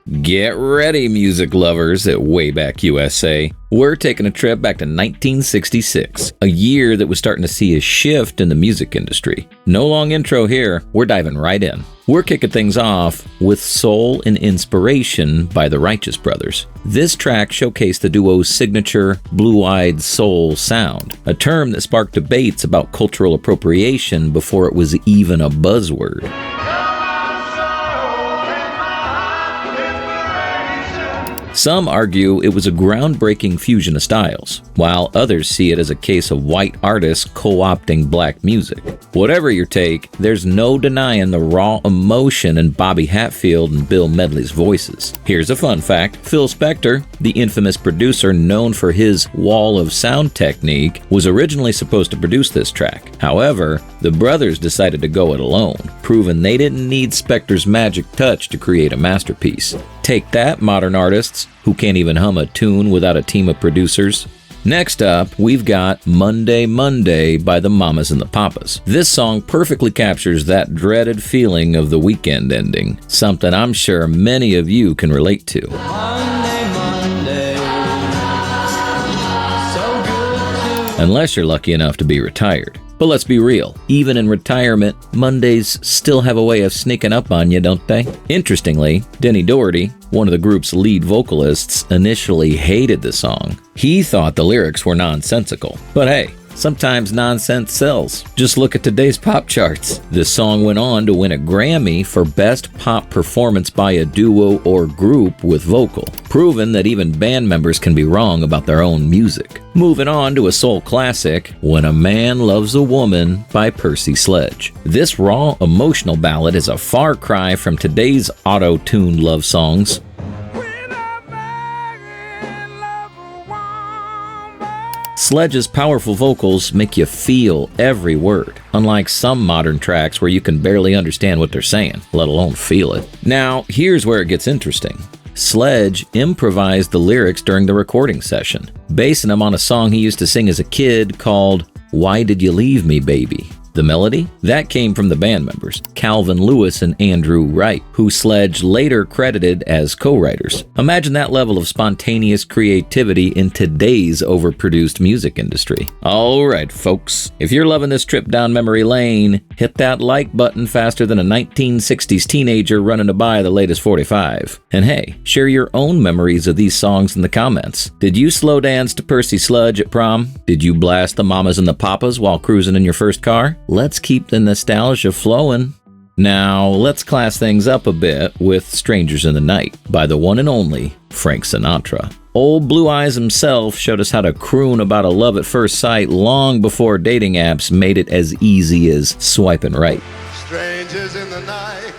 Get ready, music lovers at Wayback USA. We're taking a trip back to 1966, a year that was starting to see a shift in the music industry. No long intro here, we're diving right in. We're kicking things off with Soul and Inspiration by the Righteous Brothers. This track showcased the duo's signature blue-eyed soul sound, a term that sparked debates about cultural appropriation before it was even a buzzword. Some argue it was a groundbreaking fusion of styles, while others see it as a case of white artists co-opting black music. Whatever your take, there's no denying the raw emotion in Bobby Hatfield and Bill Medley's voices. Here's a fun fact. Phil Spector, the infamous producer known for his wall of sound technique, was originally supposed to produce this track. However, the brothers decided to go it alone, proving they didn't need Spector's magic touch to create a masterpiece. Take that, modern artists who can't even hum a tune without a team of producers. Next up, we've got Monday, Monday by the Mamas and the Papas. This song perfectly captures that dreaded feeling of the weekend ending, something I'm sure many of you can relate to. Monday, Monday, so good to... Unless you're lucky enough to be retired. But let's be real, even in retirement, Mondays still have a way of sneaking up on you, don't they? Interestingly, Denny Doherty, one of the group's lead vocalists, initially hated the song. He thought the lyrics were nonsensical. But hey, sometimes nonsense sells. Just look at today's pop charts. This song went on to win a Grammy for Best Pop Performance by a Duo or Group with Vocal, proving that even band members can be wrong about their own music. Moving on to a soul classic, When a Man Loves a Woman by Percy Sledge. This raw, emotional ballad is a far cry from today's auto-tuned love songs. Sledge's powerful vocals make you feel every word, unlike some modern tracks where you can barely understand what they're saying, let alone feel it. Now, here's where it gets interesting. Sledge improvised the lyrics during the recording session, basing them on a song he used to sing as a kid called Why Did You Leave Me, Baby? The melody? That came from the band members, Calvin Lewis and Andrew Wright, who Sledge later credited as co-writers. Imagine that level of spontaneous creativity in today's overproduced music industry. Alright folks, if you're loving this trip down memory lane, hit that like button faster than a 1960s teenager running to buy the latest 45. And hey, share your own memories of these songs in the comments. Did you slow dance to Percy Sledge at prom? Did you blast the Mamas and the Papas while cruising in your first car? Let's keep the nostalgia flowing. Now, let's class things up a bit with Strangers in the Night by the one and only Frank Sinatra. Old Blue Eyes himself showed us how to croon about a love at first sight long before dating apps made it as easy as swiping right. Strangers in the night,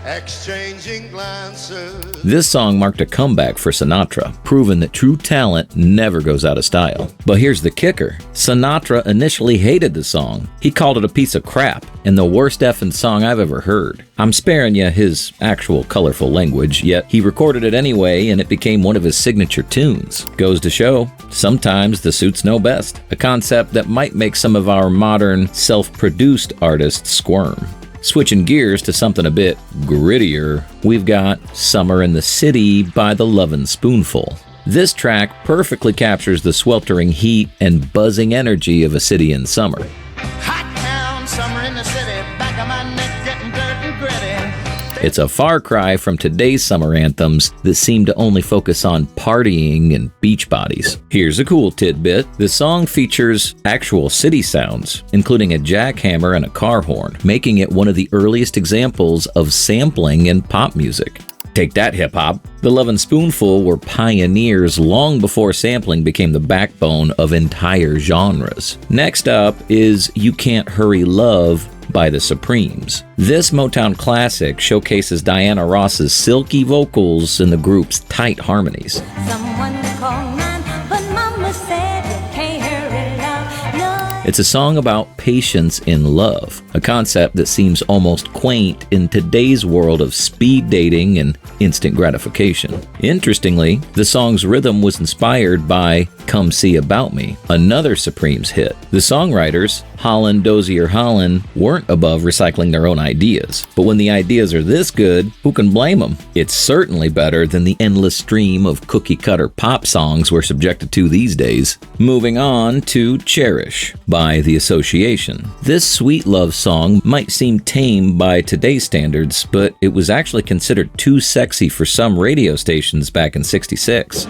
exchanging glances. This song marked a comeback for Sinatra, proving that true talent never goes out of style. But here's the kicker. Sinatra initially hated the song. He called it a piece of crap and the worst effing song I've ever heard. I'm sparing you his actual colorful language, yet he recorded it anyway and it became one of his signature tunes. Goes to show, sometimes the suits know best, a concept that might make some of our modern, self-produced artists squirm. Switching gears to something a bit grittier, we've got Summer in the City by the Lovin' Spoonful. This track perfectly captures the sweltering heat and buzzing energy of a city in summer. Hot town, summer in the city, back of my neck getting dirt and gritty. It's a far cry from today's summer anthems that seem to only focus on partying and beach bodies. Here's a cool tidbit. The song features actual city sounds, including a jackhammer and a car horn, making it one of the earliest examples of sampling in pop music. Take that, hip-hop. The Lovin' Spoonful were pioneers long before sampling became the backbone of entire genres. Next up is You Can't Hurry Love by the Supremes. This Motown classic showcases Diana Ross's silky vocals and the group's tight harmonies. Someone call mine, but mama said you can't hurry love. No. It's a song about patience in love, a concept that seems almost quaint in today's world of speed dating and instant gratification. Interestingly, the song's rhythm was inspired by Come See About Me, another Supremes hit. The songwriters, Holland, Dozier, Holland, weren't above recycling their own ideas. But when the ideas are this good, who can blame them? It's certainly better than the endless stream of cookie-cutter pop songs we're subjected to these days. Moving on to Cherish by The Association. This sweet love song might seem tame by today's standards, but it was actually considered too sexy for some radio stations back in '66.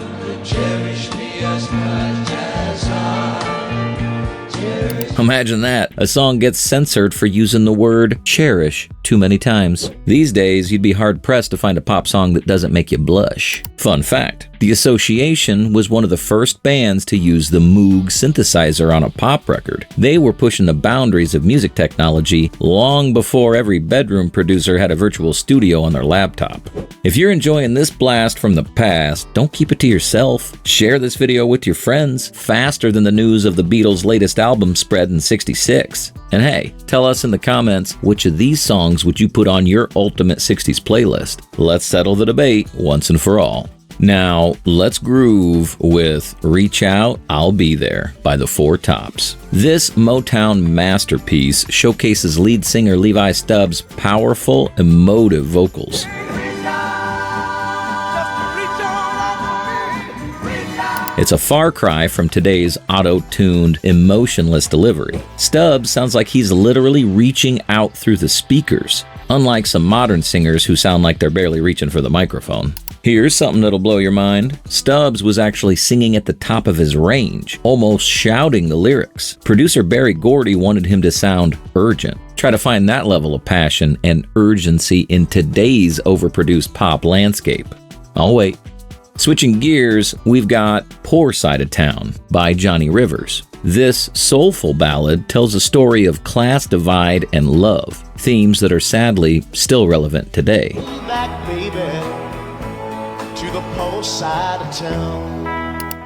Imagine that. A song gets censored for using the word cherish too many times. These days, you'd be hard-pressed to find a pop song that doesn't make you blush. Fun fact, The Association was one of the first bands to use the Moog synthesizer on a pop record. They were pushing the boundaries of music technology long before every bedroom producer had a virtual studio on their laptop. If you're enjoying this blast from the past, don't keep it to yourself. Share this video with your friends faster than the news of the Beatles' latest album spread in '66. And hey, tell us in the comments which of these songs would you put on your ultimate '60s playlist. Let's settle the debate once and for all. Now, let's groove with Reach Out, I'll Be There by the Four Tops. This Motown masterpiece showcases lead singer Levi Stubbs' powerful, emotive vocals. It's a far cry from today's auto-tuned, emotionless delivery. Stubbs sounds like he's literally reaching out through the speakers, unlike some modern singers who sound like they're barely reaching for the microphone. Here's something that'll blow your mind. Stubbs was actually singing at the top of his range, almost shouting the lyrics. Producer Barry Gordy wanted him to sound urgent. Try to find that level of passion and urgency in today's overproduced pop landscape. I'll wait. Switching gears, we've got Poor Side of Town by Johnny Rivers. This soulful ballad tells a story of class divide and love, themes that are sadly still relevant today. Back, baby, to the poor side of town.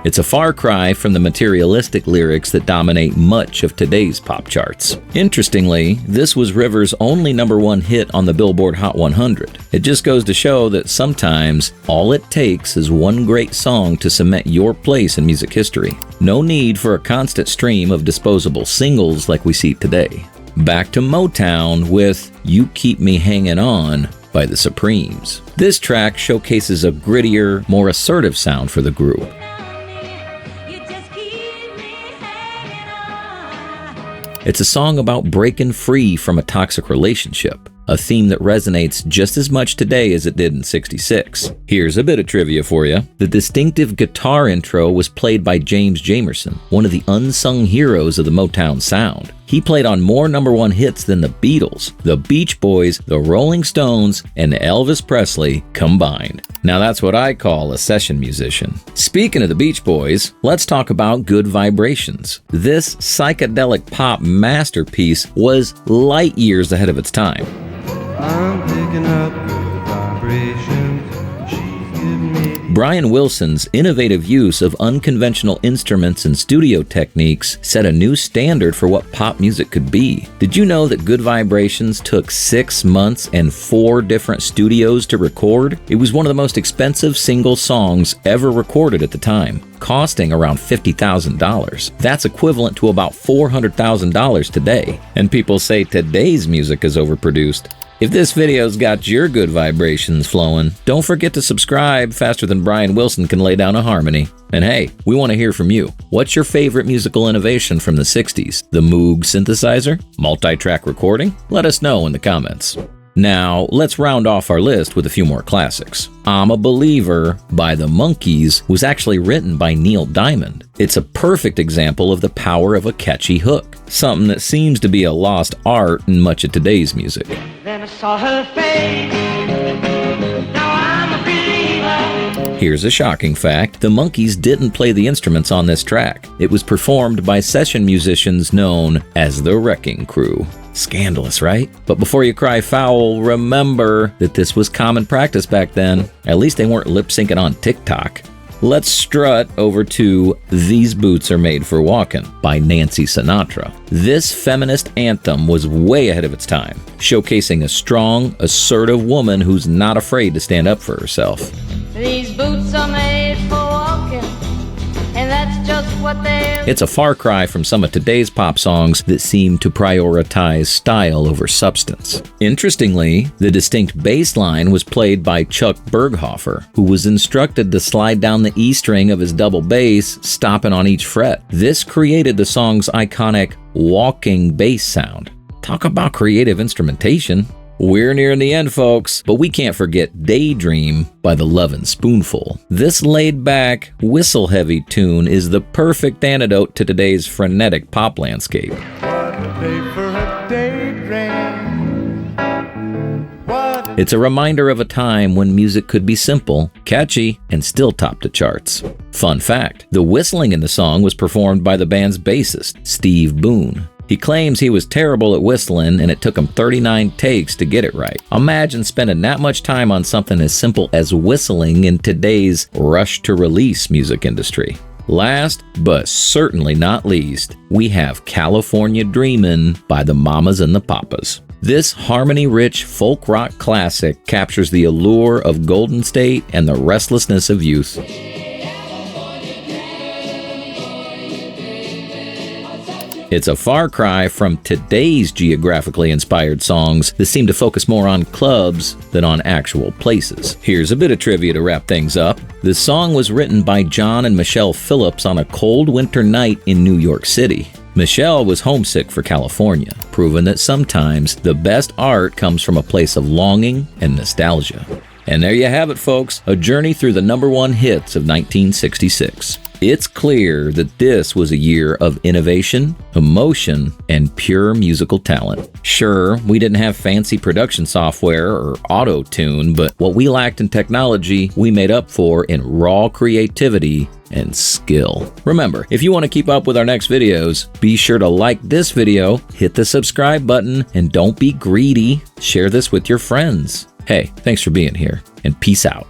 It's a far cry from the materialistic lyrics that dominate much of today's pop charts. Interestingly, this was Rivers' only #1 hit on the Billboard Hot 100. It just goes to show that sometimes all it takes is one great song to cement your place in music history. No need for a constant stream of disposable singles like we see today. Back to Motown with You Keep Me Hangin' On by the Supremes. This track showcases a grittier, more assertive sound for the group. It's a song about breaking free from a toxic relationship, a theme that resonates just as much today as it did in '66. Here's a bit of trivia for you. The distinctive guitar intro was played by James Jamerson, one of the unsung heroes of the Motown sound. He played on more #1 hits than the Beatles, the Beach Boys, the Rolling Stones, and Elvis Presley combined. Now that's what I call a session musician. Speaking of the Beach Boys, let's talk about Good Vibrations. This psychedelic pop masterpiece was light years ahead of its time. I'm picking up good vibrations. She's giving me. Brian Wilson's innovative use of unconventional instruments and studio techniques set a new standard for what pop music could be. Did you know that Good Vibrations took 6 months and 4 different studios to record? It was one of the most expensive single songs ever recorded at the time, costing around $50,000. That's equivalent to about $400,000 today. And people say today's music is overproduced. If this video's got your good vibrations flowing, don't forget to subscribe faster than Brian Wilson can lay down a harmony. And hey, we want to hear from you. What's your favorite musical innovation from the '60s? The Moog synthesizer? Multi-track recording? Let us know in the comments. Now, let's round off our list with a few more classics. I'm a Believer by the Monkees was actually written by Neil Diamond. It's a perfect example of the power of a catchy hook, something that seems to be a lost art in much of today's music. Then I saw her face. Now I'm a believer. Here's a shocking fact. The Monkees didn't play the instruments on this track. It was performed by session musicians known as the Wrecking Crew. Scandalous, right? But before you cry foul, remember that this was common practice back then. At least they weren't lip-syncing on TikTok. Let's strut over to These Boots Are Made for Walkin' by Nancy Sinatra. This feminist anthem was way ahead of its time, showcasing a strong, assertive woman who's not afraid to stand up for herself. These boots are made for walking, and that's just what they... It's a far cry from some of today's pop songs that seem to prioritize style over substance. Interestingly, the distinct bass line was played by Chuck Berghofer, who was instructed to slide down the E string of his double bass, stopping on each fret. This created the song's iconic walking bass sound. Talk about creative instrumentation. We're nearing the end, folks, but we can't forget Daydream by the Lovin' Spoonful. This laid-back, whistle-heavy tune is the perfect antidote to today's frenetic pop landscape. What a day for a daydream. What It's a reminder of a time when music could be simple, catchy, and still top the charts. Fun fact, the whistling in the song was performed by the band's bassist, Steve Boone. He claims he was terrible at whistling and it took him 39 takes to get it right. Imagine spending that much time on something as simple as whistling in today's rush-to-release music industry. Last, but certainly not least, we have California Dreamin' by the Mamas and the Papas. This harmony-rich folk rock classic captures the allure of Golden State and the restlessness of youth. It's a far cry from today's geographically inspired songs that seem to focus more on clubs than on actual places. Here's a bit of trivia to wrap things up. The song was written by John and Michelle Phillips on a cold winter night in New York City. Michelle was homesick for California, proving that sometimes the best art comes from a place of longing and nostalgia. And there you have it, folks, a journey through the #1 hits of 1966. It's clear that this was a year of innovation, emotion, and pure musical talent. Sure, we didn't have fancy production software or auto-tune, but what we lacked in technology, we made up for in raw creativity and skill. Remember, if you want to keep up with our next videos, be sure to like this video, hit the subscribe button, and don't be greedy. Share this with your friends. Hey, thanks for being here, and peace out.